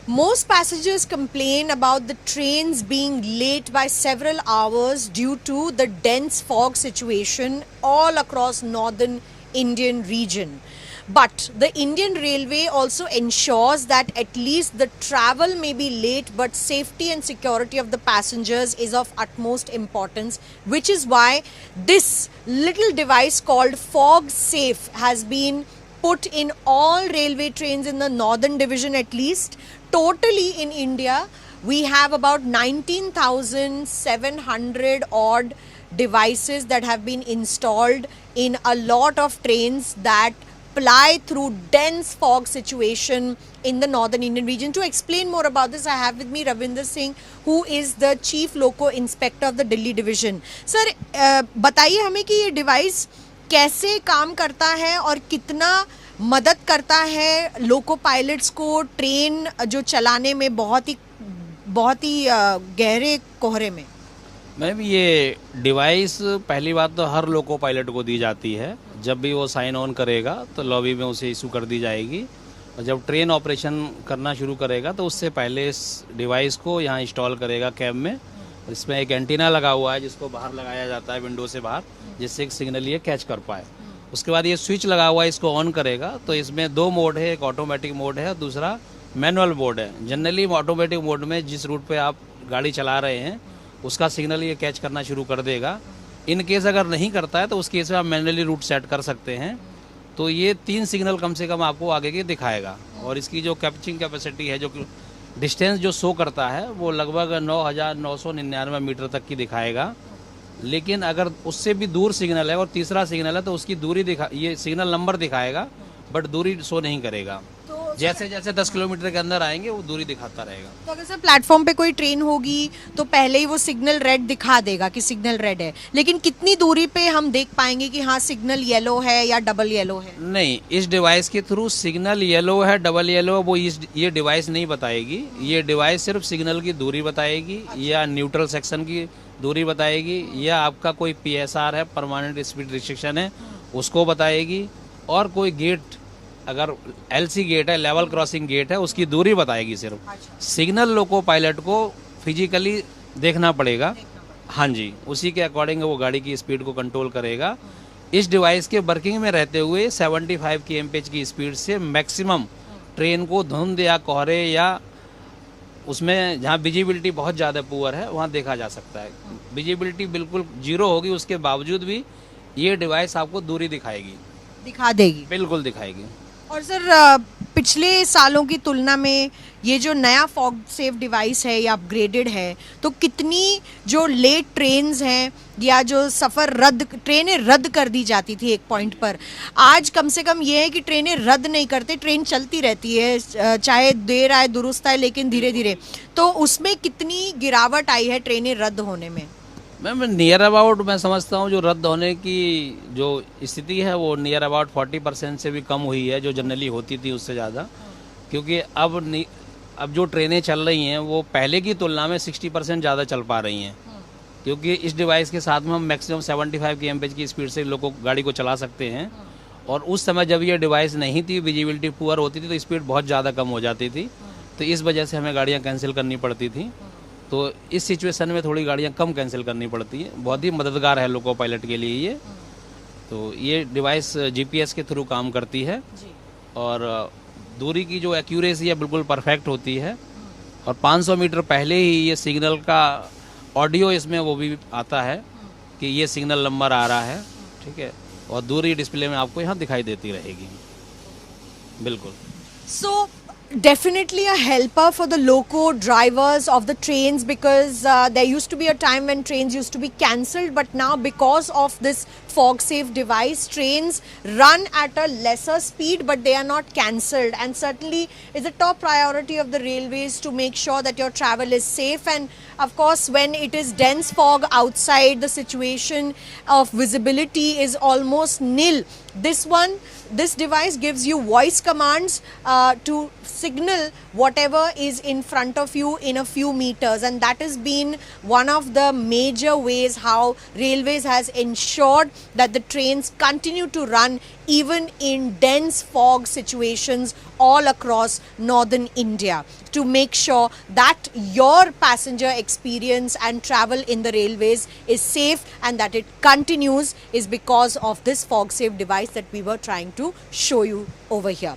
Most passengers complain about the trains being late by several hours due to the dense fog situation all across northern Indian region. But the Indian Railway also ensures that at least the travel may be late, but safety and security of the passengers is of utmost importance, which is why this little device called Fog Safe has been put in all railway trains in the northern division at least. Totally in India, we have about 19,700 odd devices that have been installed in a lot of trains that ply through dense fog situation in the northern Indian region. To explain more about this, I have with me Ravinder Singh, who is the Chief Loco Inspector of the Delhi Division. Sir, बताइए हमें कि ये device कैसे काम करता है और कितना मदद करता है लोको पायलट्स को ट्रेन जो चलाने में बहुत ही गहरे कोहरे में। मैम, ये डिवाइस पहली बात तो हर लोको पायलट को दी जाती है। जब भी वो साइन ऑन करेगा तो लॉबी में उसे इशू कर दी जाएगी, और जब ट्रेन ऑपरेशन करना शुरू करेगा तो उससे पहले इस डिवाइस को यहाँ इंस्टॉल करेगा कैब में। इसमें एक एंटीना लगा हुआ है जिसको बाहर लगाया जाता है विंडो से बाहर, जिससे एक सिग्नल ये कैच कर पाए। उसके बाद ये स्विच लगा हुआ है, इसको ऑन करेगा तो इसमें दो मोड है, एक ऑटोमेटिक मोड है और दूसरा मैनुअल मोड है। जनरली ऑटोमेटिक मोड में जिस रूट पे आप गाड़ी चला रहे हैं उसका सिग्नल ये कैच करना शुरू कर देगा। इन केस अगर नहीं करता है तो उस केस में आप मैनुअली रूट सेट कर सकते हैं। तो ये 3 सिग्नल कम से कम आपको आगे के दिखाएगा, और इसकी जो कैप्चिंग कैपेसिटी है, जो डिस्टेंस जो शो करता है वो लगभग 9,999 मीटर तक की दिखाएगा। लेकिन अगर उससे भी दूर सिग्नल है और तीसरा सिग्नल है तो उसकी दूरी ये सिग्नल नंबर दिखाएगा बट दूरी शो नहीं करेगा। तो जैसे जैसे 10 किलोमीटर के अंदर आएंगे वो दूरी दिखाता रहेगा। तो अगर सर प्लेटफॉर्म पे कोई ट्रेन होगी तो पहले ही वो सिग्नल रेड दिखा देगा कि सिग्नल रेड है, लेकिन कितनी दूरी पे हम देख पाएंगे कि हाँ सिग्नल येलो है या डबल येलो है? नहीं, इस डिवाइस के थ्रू सिग्नल येलो है डबल येलो है वो ये डिवाइस नहीं बताएगी। ये डिवाइस सिर्फ सिग्नल की दूरी बताएगी, या न्यूट्रल सेक्शन की दूरी बताएगी, या आपका कोई PSR है, परमानेंट स्पीड रिस्ट्रिक्शन है, उसको बताएगी, और कोई गेट अगर LC गेट है, लेवल क्रॉसिंग गेट है, उसकी दूरी बताएगी। सिर्फ सिग्नल लोको पायलट को फिजिकली देखना पड़ेगा। हाँ जी, उसी के अकॉर्डिंग वो गाड़ी की स्पीड को कंट्रोल करेगा। इस डिवाइस के वर्किंग में रहते हुए 75 kmph की स्पीड से मैक्सिमम ट्रेन को धुंध या कोहरे या उसमें जहाँ विजिबिलिटी बहुत ज़्यादा पुअर है वहाँ देखा जा सकता है। विजिबिलिटी बिल्कुल 0 होगी, उसके बावजूद भी ये डिवाइस आपको दूरी दिखा देगी, बिल्कुल दिखाएगी। और सर पिछले सालों की तुलना में ये जो नया फॉग सेफ डिवाइस है ये अपग्रेडेड है, तो कितनी जो लेट ट्रेन्स हैं या जो ट्रेनें रद्द कर दी जाती थी एक पॉइंट पर, आज कम से कम ये है कि ट्रेनें रद्द नहीं करते, ट्रेन चलती रहती है, चाहे देर आए दुरुस्त आए लेकिन धीरे धीरे। तो उसमें कितनी गिरावट आई है ट्रेनें रद्द होने में? मैम, नियर अबाउट मैं समझता हूँ जो रद्द होने की जो स्थिति है वो नियर अबाउट 40% से भी कम हुई है, जो जनरली होती थी उससे ज़्यादा। क्योंकि अब जो ट्रेनें चल रही हैं वो पहले की तुलना में 60% ज़्यादा चल पा रही हैं, क्योंकि इस डिवाइस के साथ में हम मैक्सिमम 75 kmph की स्पीड से गाड़ी को चला सकते हैं। और उस समय जब ये डिवाइस नहीं थी, विजिबिलिटी पुअर होती थी, तो स्पीड बहुत ज़्यादा कम हो जाती थी, तो इस वजह से हमें गाड़ियाँ कैंसिल करनी पड़ती थी। तो इस सिचुएशन में थोड़ी गाड़ियाँ कम कैंसिल करनी पड़ती है। बहुत ही मददगार है लोको पायलट के लिए ये। तो ये डिवाइस GPS के थ्रू काम करती है, और दूरी की जो एक्यूरेसी है बिल्कुल परफेक्ट होती है, और 500 मीटर पहले ही ये सिग्नल का ऑडियो इसमें वो भी आता है कि ये सिग्नल नंबर आ रहा है, ठीक है, और दूरी डिस्प्ले में आपको यहाँ दिखाई देती रहेगी। बिल्कुल। So definitely a helper for the loco drivers of the trains, because there used to be a time when trains used to be cancelled, but now because of this fog safe device, trains run at a lesser speed but they are not cancelled, and certainly it's a top priority of the railways to make sure that your travel is safe. And of course, when it is dense fog outside, the situation of visibility is almost nil. This device gives you voice commands to signal whatever is in front of you in a few meters, and that has been one of the major ways how railways has ensured that the trains continue to run even in dense fog situations all across northern India, to make sure that your passenger experience and travel in the railways is safe and that it continues, is because of this fog safe device that we were trying to show you over here.